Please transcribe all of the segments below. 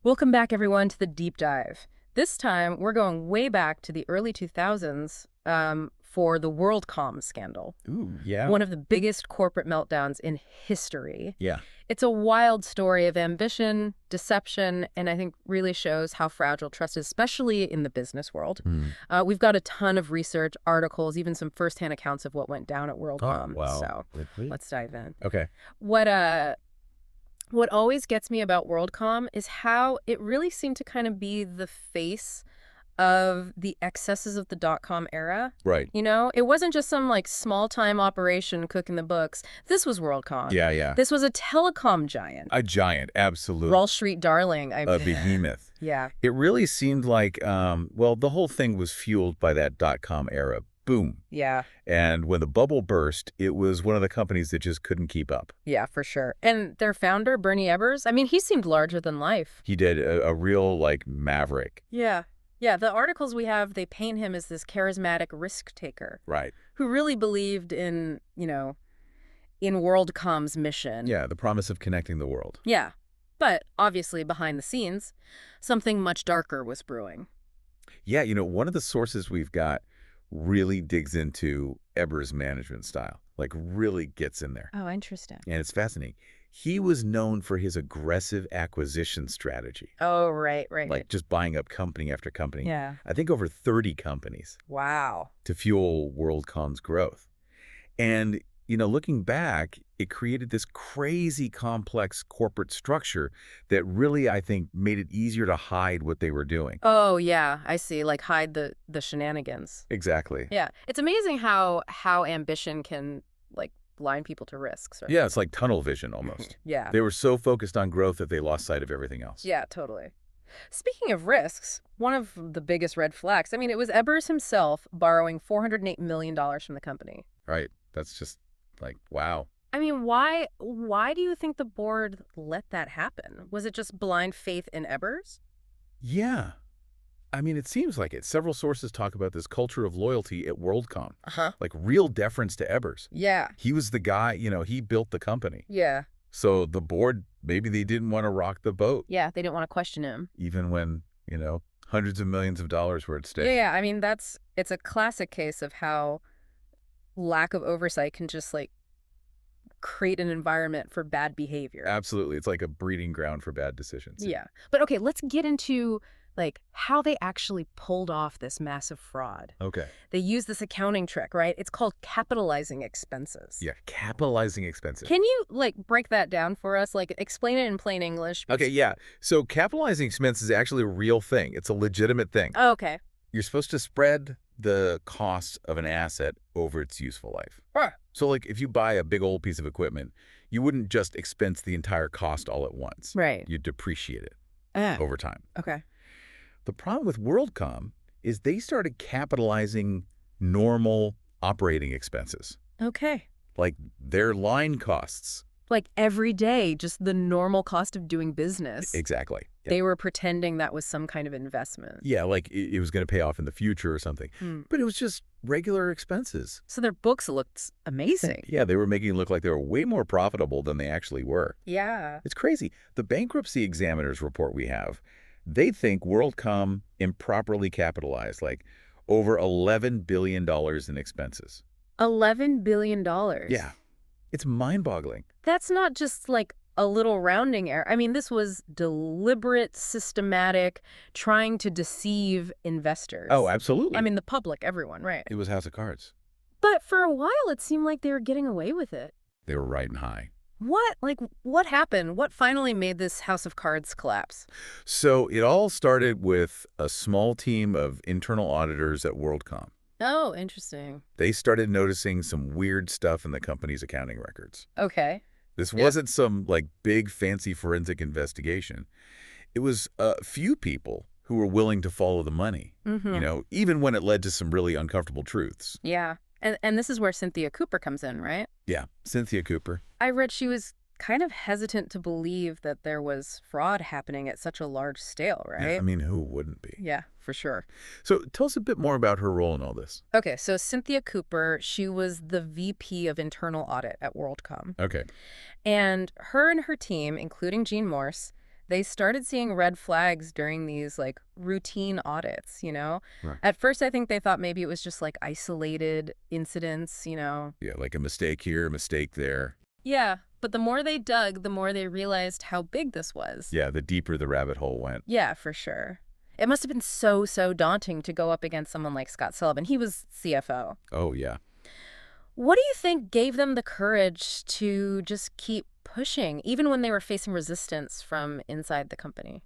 Welcome back, everyone, to the deep dive. This time, we're going way back to the early 2000s for the WorldCom's scandal, Ooh, yeah. one of the biggest corporate meltdowns in history. Yeah. It's a wild story of ambition, deception, and I think really shows how fragile trust is, especially in the business world. Mm. We've got a ton of research, articles, even some firsthand accounts of what went down at Oh, WorldCom. wow. So let's dive in. Okay. What What always gets me about WorldCom is how it really seemed to kind of be the face of the excesses of the dot-com era. Right. You know, it wasn't just some like small-time operation cooking the books. This was WorldCom. Yeah, yeah. This was a telecom giant. A giant, absolutely. Wall Street darling. A behemoth. Yeah. It really seemed like, well, the whole thing was fueled by that dot-com era. Boom. Yeah. And when the bubble burst, it was one of the companies that just couldn't keep up. Yeah, for sure. And their founder, Bernie Ebbers, I mean, he seemed larger than life. He did a real, like, maverick. Yeah. Yeah, the articles we have, they paint him as this charismatic risk taker. Right. Who really believed in, in WorldCom's mission. Yeah, the promise of connecting the world. Yeah. But obviously behind the scenes, something much darker was brewing. Yeah, one of the sources we've got really digs into Ebbers' management style, like really gets in there. Oh, interesting. And it's fascinating. He was known for his aggressive acquisition strategy. Oh, right. Like just buying up company after company. Yeah. I think over 30 companies. Wow. To fuel WorldCom's growth. And, looking back, it created this crazy complex corporate structure that really, I think, made it easier to hide what they were doing. Oh, yeah. I see. Like hide the shenanigans. Exactly. Yeah. It's amazing how ambition can, like, blind people to risks. Right? Yeah, it's like tunnel vision almost. Yeah. They were so focused on growth that they lost sight of everything else. Yeah, totally. Speaking of risks, one of the biggest red flags, I mean, it was Ebbers himself borrowing $408 million from the company. Right. That's just like, wow. I mean, why do you think the board let that happen? Was it just blind faith in Ebbers? Yeah. I mean, it seems like it. Several sources talk about this culture of loyalty at WorldCom. Uh-huh. Like real deference to Ebbers. Yeah. He was the guy, he built the company. Yeah. So the board, maybe they didn't want to rock the boat. Yeah, they didn't want to question him. Even when, hundreds of millions of dollars were at stake. Yeah. I mean, it's a classic case of how lack of oversight can just like create an environment for bad behavior. Absolutely. It's like a breeding ground for bad decisions. Yeah. But okay, let's get into like how they actually pulled off this massive fraud. Okay. They use this accounting trick, right? It's called capitalizing expenses. Yeah, capitalizing expenses. Can you like break that down for us? Like explain it in plain English. Okay, yeah. So capitalizing expenses is actually a real thing. It's a legitimate thing. Oh, okay. You're supposed to spread the cost of an asset over its useful life. Huh. So like if you buy a big old piece of equipment, you wouldn't just expense the entire cost all at once. Right. You'd depreciate it over time. Okay. The problem with WorldCom is they started capitalizing normal operating expenses, Okay. like their line costs. Like every day, just the normal cost of doing business. Exactly. Yeah. They were pretending that was some kind of investment. Yeah, like it was going to pay off in the future or something. But it was just regular expenses. So their books looked amazing. Yeah, they were making it look like they were way more profitable than they actually were. Yeah. It's crazy. The bankruptcy examiner's report we have, they think WorldCom improperly capitalized, like over $11 billion in expenses. $11 billion. Yeah. It's mind-boggling. That's not just like a little rounding error. I mean, this was deliberate, systematic, trying to deceive investors. Oh, absolutely. I mean, the public, everyone, right? It was House of Cards. But for a while, it seemed like they were getting away with it. They were riding high. What happened? What finally made this House of Cards collapse? So it all started with a small team of internal auditors at WorldCom. Oh, interesting. They started noticing some weird stuff in the company's accounting records. Okay. This wasn't some like big fancy forensic investigation. It was a few people who were willing to follow the money, even when it led to some really uncomfortable truths. Yeah. And this is where Cynthia Cooper comes in, right? Yeah, Cynthia Cooper. I read she was kind of hesitant to believe that there was fraud happening at such a large scale, right? Yeah, I mean, who wouldn't be? Yeah, for sure. So tell us a bit more about her role in all this. Okay, so Cynthia Cooper, she was the VP of Internal Audit at WorldCom. Okay. And her team, including Gene Morse, they started seeing red flags during these, like, routine audits, you know? Right. At first, I think they thought maybe it was just, like, isolated incidents, you know? Yeah, like a mistake here, a mistake there. Yeah, but the more they dug, the more they realized how big this was. Yeah, the deeper the rabbit hole went. Yeah, for sure. It must have been so, so daunting to go up against someone like Scott Sullivan. He was CFO. Oh, yeah. What do you think gave them the courage to just keep pushing, even when they were facing resistance from inside the company?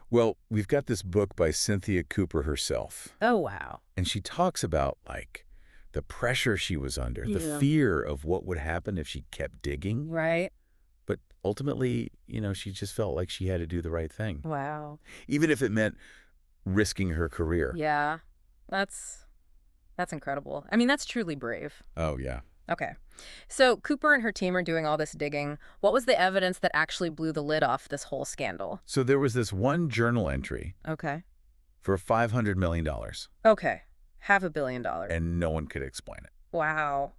Well, we've got this book by Cynthia Cooper herself, Oh, wow. and she talks about, like, the pressure she was under, the Yeah. fear of what would happen if she kept digging. Right? But ultimately, she just felt like she had to do the right thing, Wow. even if it meant risking her career. Yeah. That's incredible. I mean, that's truly brave. Oh, yeah. Okay. So Cooper and her team are doing all this digging. What was the evidence that actually blew the lid off this whole scandal? So there was this one journal entry Okay. for $500 million, Okay. $500 million. and no one could explain it. Wow.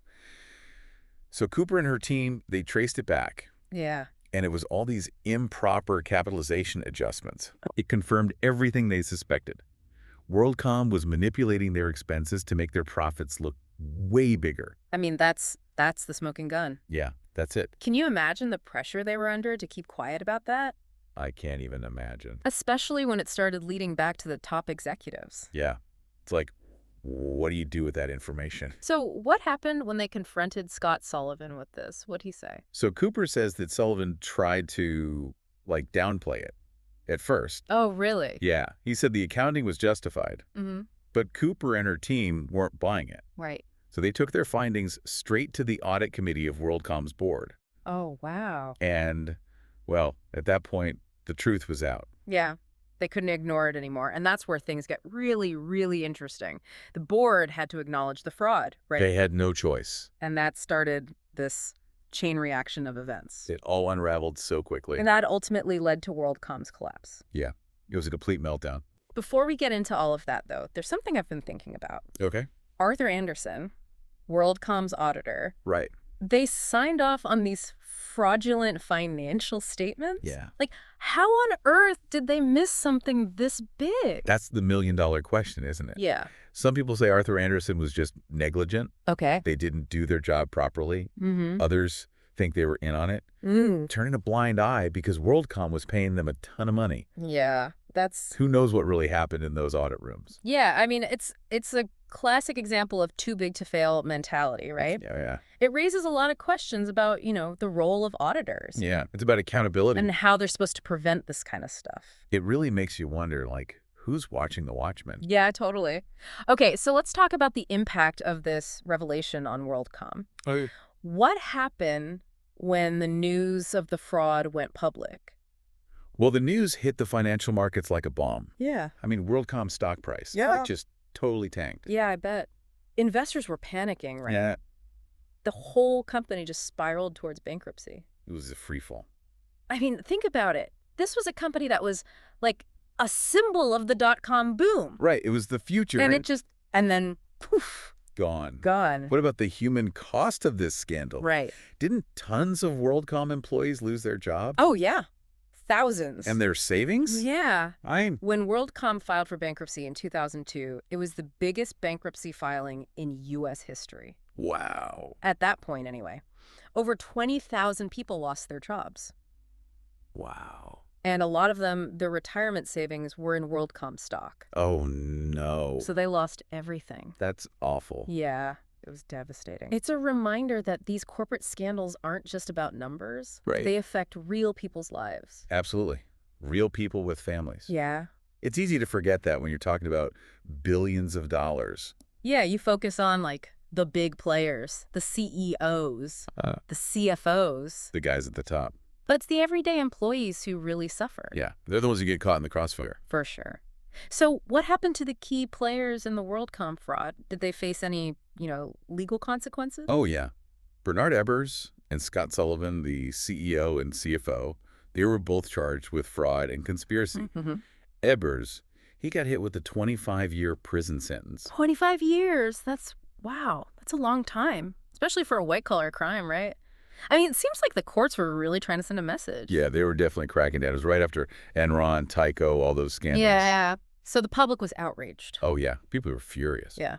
So Cooper and her team, they traced it back, Yeah. and it was all these improper capitalization adjustments. It confirmed everything they suspected. WorldCom was manipulating their expenses to make their profits look way bigger. I mean, that's the smoking gun. Yeah, that's it. Can you imagine the pressure they were under to keep quiet about that? I can't even imagine. Especially when it started leading back to the top executives. Yeah. It's like, what do you do with that information? So what happened when they confronted Scott Sullivan with this? What'd he say? So Cooper says that Sullivan tried to, like, downplay it at first. Oh, really? Yeah. He said the accounting was justified, Mm-hmm. but Cooper and her team weren't buying it. Right. So they took their findings straight to the audit committee of WorldCom's board. Oh, wow. And, well, at that point, the truth was out. Yeah. They couldn't ignore it anymore. And that's where things get really, really interesting. The board had to acknowledge the fraud, right? They had no choice. And that started this chain reaction of events. It all unraveled so quickly. And that ultimately led to WorldCom's collapse. Yeah. It was a complete meltdown. Before we get into all of that, though, there's something I've been thinking about. Okay. Arthur Anderson, WorldCom's auditor, Right. they signed off on these fraudulent financial statements? Yeah. Like, how on earth did they miss something this big? That's the million-dollar question, isn't it? Yeah. Some people say Arthur Anderson was just negligent. Okay. They didn't do their job properly. Mm-hmm. Others think they were in on it, turning a blind eye because WorldCom was paying them a ton of money. Yeah, that's... Who knows what really happened in those audit rooms? Yeah, I mean, it's a classic example of too big to fail mentality, right? Yeah. It raises a lot of questions about, the role of auditors. Yeah. It's about accountability. And how they're supposed to prevent this kind of stuff. It really makes you wonder, like, who's watching the Watchmen? Yeah, totally. Okay, so let's talk about the impact of this revelation on WorldCom. Oh, What happened when the news of the fraud went public? well, the news hit the financial markets like a bomb. Yeah. I mean, WorldCom's stock price just totally tanked. Yeah, I bet. Investors were panicking, right? Yeah. The whole company just spiraled towards bankruptcy. It was a free fall. I mean, think about it. This was a company that was like a symbol of the dot-com boom. Right. It was the future. And then poof, Gone. gone. What about the human cost of this scandal? Right. Didn't tons of WorldCom employees lose their job? Oh, yeah. Thousands. And their savings? Yeah. I'm... When WorldCom filed for bankruptcy in 2002, it was the biggest bankruptcy filing in U.S. history. Wow. At that point, anyway. Over 20,000 people lost their jobs. Wow. And a lot of them, their retirement savings were in WorldCom stock. Oh, no. So they lost everything. That's awful. Yeah, it was devastating. It's a reminder that these corporate scandals aren't just about numbers. Right. They affect real people's lives. Absolutely. Real people with families. Yeah. It's easy to forget that when you're talking about billions of dollars. Yeah, you focus on, like, the big players, the CEOs, the CFOs. The guys at the top. But it's the everyday employees who really suffer. Yeah. They're the ones who get caught in the crossfire. For sure. So what happened to the key players in the WorldCom fraud? Did they face any, legal consequences? Oh, yeah. Bernard Ebbers and Scott Sullivan, the CEO and CFO, they were both charged with fraud and conspiracy. Mm-hmm. Ebbers, he got hit with a 25-year prison sentence. 25 years. Wow. That's a long time, especially for a white-collar crime, right? I mean, it seems like the courts were really trying to send a message. Yeah, they were definitely cracking down. It was right after Enron, Tyco, all those scandals. Yeah. So the public was outraged. Oh, yeah. People were furious. Yeah.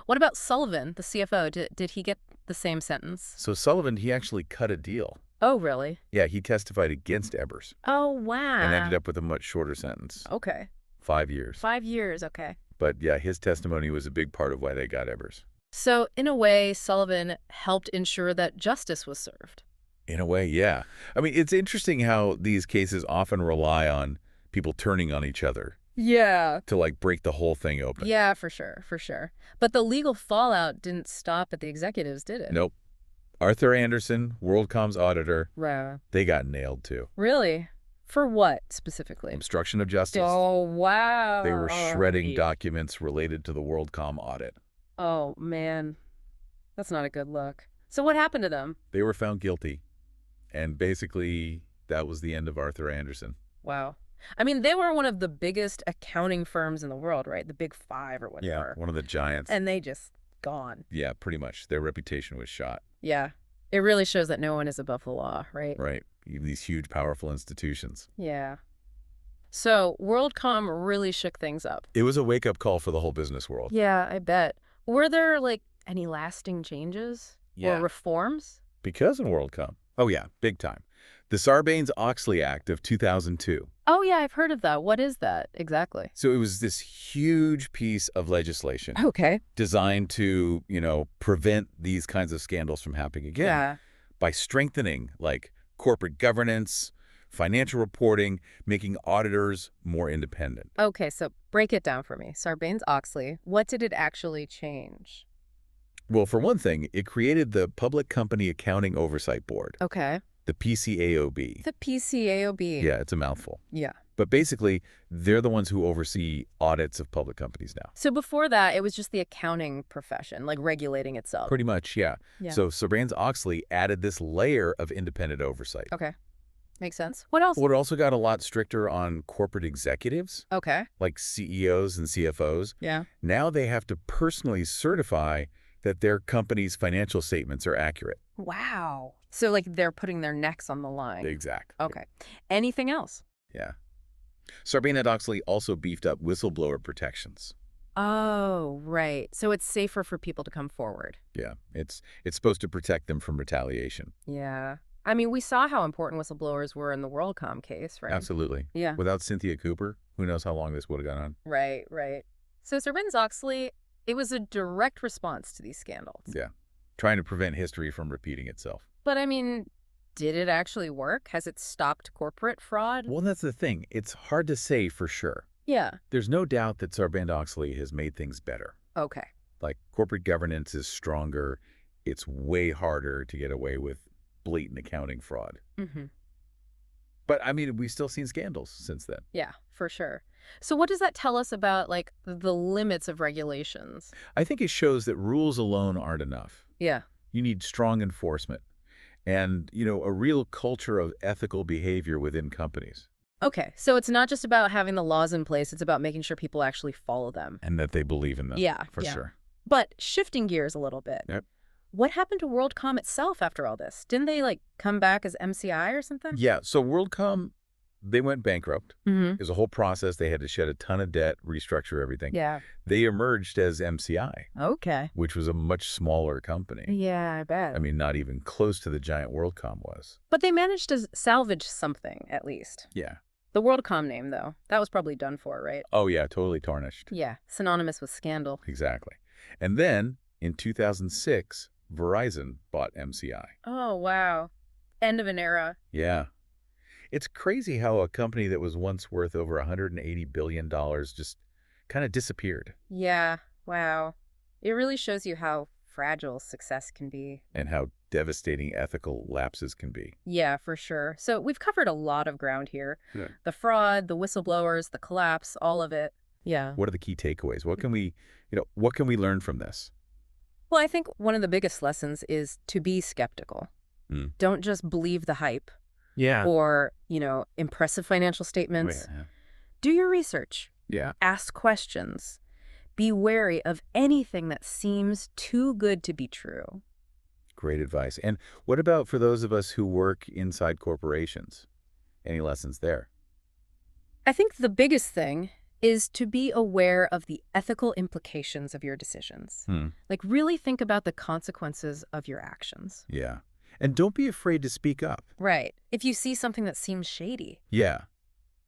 What about Sullivan, the CFO? Did he get the same sentence? So Sullivan, he actually cut a deal. Oh, really? Yeah, he testified against Ebbers Oh, and ended wow. up with a much shorter sentence, Okay. 5 years. 5 years, okay. But yeah, his testimony was a big part of why they got Ebbers. So, in a way, Sullivan helped ensure that justice was served. In a way, yeah. I mean, it's interesting how these cases often rely on people turning on each other Yeah. to, like, break the whole thing open. Yeah, for sure, for sure. But the legal fallout didn't stop at the executives, did it? Nope. Arthur Andersen, WorldCom's auditor, Right. they got nailed too. Really? For what, specifically? Obstruction of justice. Oh, wow. They were shredding documents related to the WorldCom audit. Oh, man. That's not a good look. So what happened to them? They were found guilty. And basically, that was the end of Arthur Andersen. Wow. I mean, they were one of the biggest accounting firms in the world, right? The Big Five or Yeah, whatever. one of the giants. And they just gone. Yeah, pretty much. Their reputation was shot. Yeah. It really shows that no one is above the law, right? Right. Even these huge, powerful institutions. Yeah. So WorldCom really shook things up. It was a wake-up call for the whole business world. Yeah, I bet. Were there, like, any lasting changes? Yeah. Or reforms? Because of WorldCom. Oh, yeah, big time. The Sarbanes-Oxley Act of 2002. Oh, yeah, I've heard of that. What is that exactly? So it was this huge piece of legislation Okay. designed to, prevent these kinds of scandals from happening again Yeah. by strengthening, like, corporate governance, financial reporting, making auditors more independent. Okay, so break it down for me. Sarbanes-Oxley, what did it actually change? Well, for one thing, it created the Public Company Accounting Oversight Board, Okay. the PCAOB. The PCAOB. Yeah, it's a mouthful. Yeah. But basically, they're the ones who oversee audits of public companies now. So before that, it was just the accounting profession, like regulating itself. Pretty much, yeah. Yeah. So Sarbanes-Oxley added this layer of independent oversight. Okay. Makes sense. What else? Well, it also got a lot stricter on corporate executives, Okay. like CEOs and CFOs. Yeah. Now they have to personally certify that their company's financial statements are accurate. Wow. So, like, they're putting their necks on the line. Exactly. Okay. Anything else? Yeah. Sarbanes-Oxley also beefed up whistleblower protections. Oh, right. So it's safer for people to come forward. Yeah, it's supposed to protect them from retaliation. Yeah. I mean, we saw how important whistleblowers were in the WorldCom case, right? Absolutely. Yeah. Without Cynthia Cooper, who knows how long this would have gone on. Right, right. So Sarbanes-Oxley, it was a direct response to these scandals. Yeah. Trying to prevent history from repeating itself. But I mean, did it actually work? Has it stopped corporate fraud? Well, that's the thing. It's hard to say for sure. Yeah. There's no doubt that Sarbanes-Oxley has made things better. Okay. Like, corporate governance is stronger. It's way harder to get away with blatant accounting fraud. Mm-hmm. But, I mean, we've still seen scandals since then. Yeah, for sure. So what does that tell us about, like, the limits of regulations? I think it shows that rules alone aren't enough. Yeah. You need strong enforcement and, a real culture of ethical behavior within companies. Okay, so it's not just about having the laws in place, it's about making sure people actually follow them. And that they believe in them. Yeah, For yeah. sure. But shifting gears a little bit. Yep. What happened to WorldCom itself after all this? Didn't they, like, come back as MCI or something? Yeah, so WorldCom, they went bankrupt. Mm-hmm. It was a whole process. They had to shed a ton of debt, restructure everything. Yeah. They emerged as MCI, Okay. which was a much smaller company. Yeah, I bet. I mean, not even close to the giant WorldCom was. But they managed to salvage something, at least. Yeah. The WorldCom name, though, that was probably done for, right? Oh, yeah, totally tarnished. Yeah, synonymous with scandal. Exactly. And then, in 2006, Verizon bought MCI. Oh, wow. End of an era. Yeah. It's crazy how a company that was once worth over $180 billion just kind of disappeared. Yeah, wow. It really shows you how fragile success can be. And how devastating ethical lapses can be. Yeah, for sure. So we've covered a lot of ground here. Yeah. The fraud, the whistleblowers, the collapse, all of it. Yeah. What are the key takeaways? What can we learn from this? Well, I think one of the biggest lessons is to be skeptical. Mm. Don't just believe the hype Yeah. or, impressive financial statements. Do your research. Yeah. Ask questions. Be wary of anything that seems too good to be true. Great advice. And what about for those of us who work inside corporations? Any lessons there? I think the biggest thing is to be aware of the ethical implications of your decisions. Hmm. Like, really think about the consequences of your actions. Yeah. And don't be afraid to speak up. Right. If you see something that seems shady. Yeah.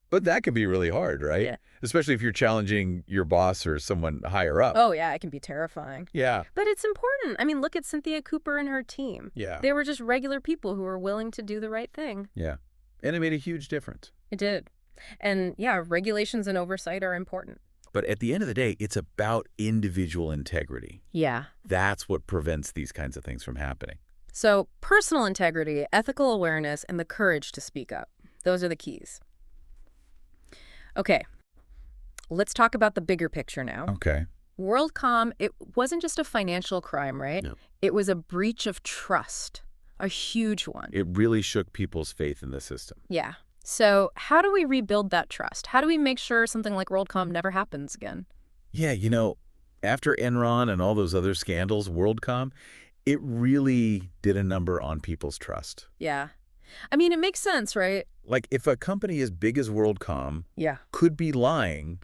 But that can be really hard, right? Yeah. Especially if you're challenging your boss or someone higher up. Oh, yeah, it can be terrifying. Yeah. But it's important. I mean, look at Cynthia Cooper and her team. Yeah. They were just regular people who were willing to do the right thing. Yeah. And it made a huge difference. It did. And yeah, regulations and oversight are important. But at the end of the day, it's about individual integrity. Yeah. That's what prevents these kinds of things from happening. So personal integrity, ethical awareness, and the courage to speak up. Those are the keys. Okay, let's talk about the bigger picture now. Okay. WorldCom, it wasn't just a financial crime, right? No. It was a breach of trust, a huge one. It really shook people's faith in the system. Yeah. So how do we rebuild that trust? How do we make sure something like WorldCom never happens again? Yeah, after Enron and all those other scandals, WorldCom, it really did a number on people's trust. Yeah. I mean, it makes sense, right? Like, if a company as big as WorldCom Yeah. could be lying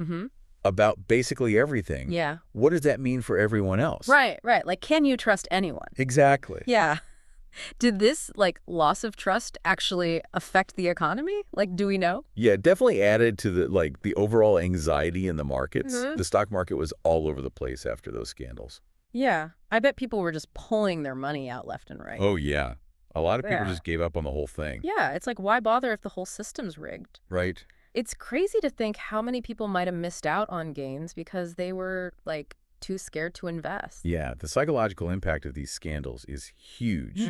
about basically everything, Yeah. what does that mean for everyone else? Right. Like, can you trust anyone? Exactly. Yeah. Did this, loss of trust actually affect the economy? Do we know? Yeah, it definitely added to the overall anxiety in the markets. The stock market was all over the place after those scandals. Yeah. I bet people were just pulling their money out left and right. Oh, yeah. A lot of people Yeah. just gave up on the whole thing. Yeah. It's like, why bother if the whole system's rigged? Right. It's crazy to think how many people might have missed out on gains because they were, too scared to invest. Yeah, the psychological impact of these scandals is huge.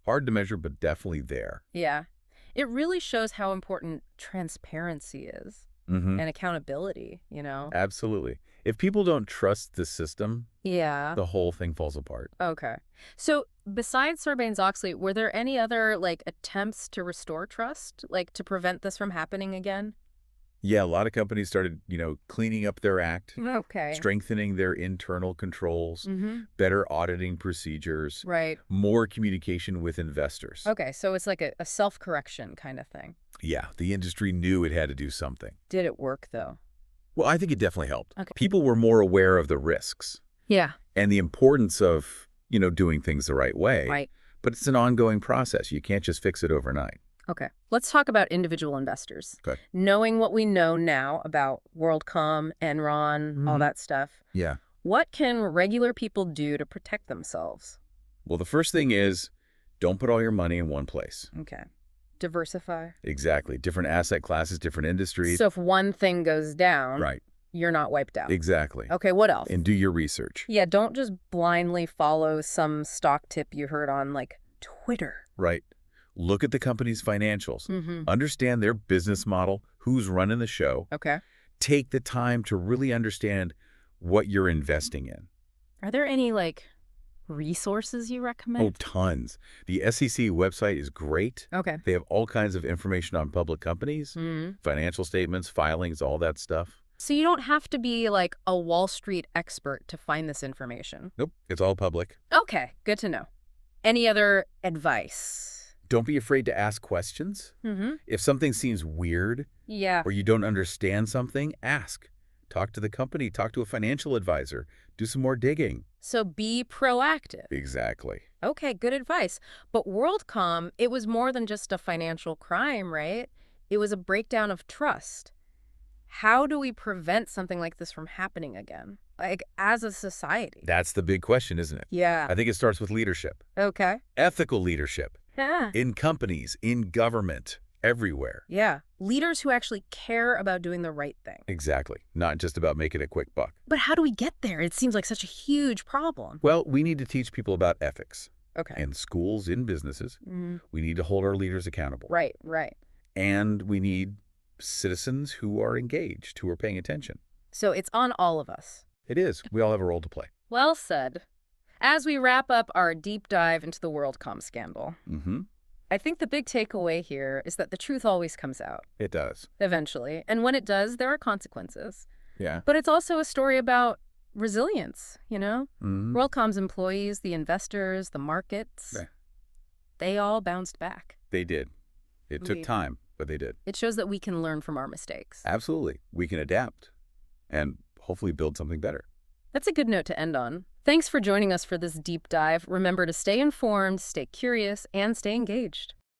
Hard to measure, but definitely there. Yeah. It really shows how important transparency is and accountability, Absolutely. If people don't trust the system, Yeah. the whole thing falls apart. Okay. So besides Sarbanes-Oxley, were there any other, attempts to restore trust, to prevent this from happening again? Yeah, a lot of companies started, cleaning up their act, Okay. strengthening their internal controls, better auditing procedures, Right. more communication with investors. Okay, so it's like a self-correction kind of thing. Yeah, the industry knew it had to do something. Did it work, though? Well, I think it definitely helped. Okay. People were more aware of the risks Yeah. and the importance of, doing things the right way. Right. But it's an ongoing process. You can't just fix it overnight. Okay. Let's talk about individual investors. Okay. Knowing what we know now about WorldCom, Enron, all that stuff, Yeah. what can regular people do to protect themselves? Well, the first thing is don't put all your money in one place. Okay. Diversify. Exactly. Different asset classes, different industries. So if one thing goes down, Right. you're not wiped out. Exactly. Okay, what else? And do your research. Yeah, don't just blindly follow some stock tip you heard on, Twitter. Right. Look at the company's financials. Mm-hmm. Understand their business model, who's running the show. Okay. Take the time to really understand what you're investing in. Are there any, resources you Oh, recommend? tons. The SEC website is great. Okay. They have all kinds of information on public companies, financial statements, filings, all that stuff. So you don't have to be, a Wall Street expert to find this information? Nope, it's all public. Okay, good to know. Any other advice? Don't be afraid to ask questions. If something seems weird Yeah. or you don't understand something, ask. Talk to the company, talk to a financial advisor, do some more digging. So be proactive. Exactly. Okay, good advice. But WorldCom, it was more than just a financial crime, right? It was a breakdown of trust. How do we prevent something like this from happening again? As a society? That's the big question, isn't it? Yeah. I think it starts with leadership. Okay. Ethical leadership. Yeah. In companies, in government, everywhere. Yeah. Leaders who actually care about doing the right thing. Exactly. Not just about making a quick buck. But how do we get there? It seems like such a huge problem. Well, we need to teach people about ethics. Okay. In schools, in businesses. We need to hold our leaders accountable. Right. And we need citizens who are engaged, who are paying attention. So it's on all of us. It is. We all have a role to play. Well said. As we wrap up our deep dive into the WorldCom scandal, I think the big takeaway here is that the truth always comes out, It does. eventually. And when it does, there are consequences. Yeah. But it's also a story about resilience, you know? Hmm. WorldCom's employees, the investors, the markets, Yeah, they all bounced back. they did. It took We, time, but they did. it shows that we can learn from our mistakes. Absolutely. We can adapt and hopefully build something better. That's a good note to end on. Thanks for joining us for this deep dive. Remember to stay informed, stay curious, and stay engaged.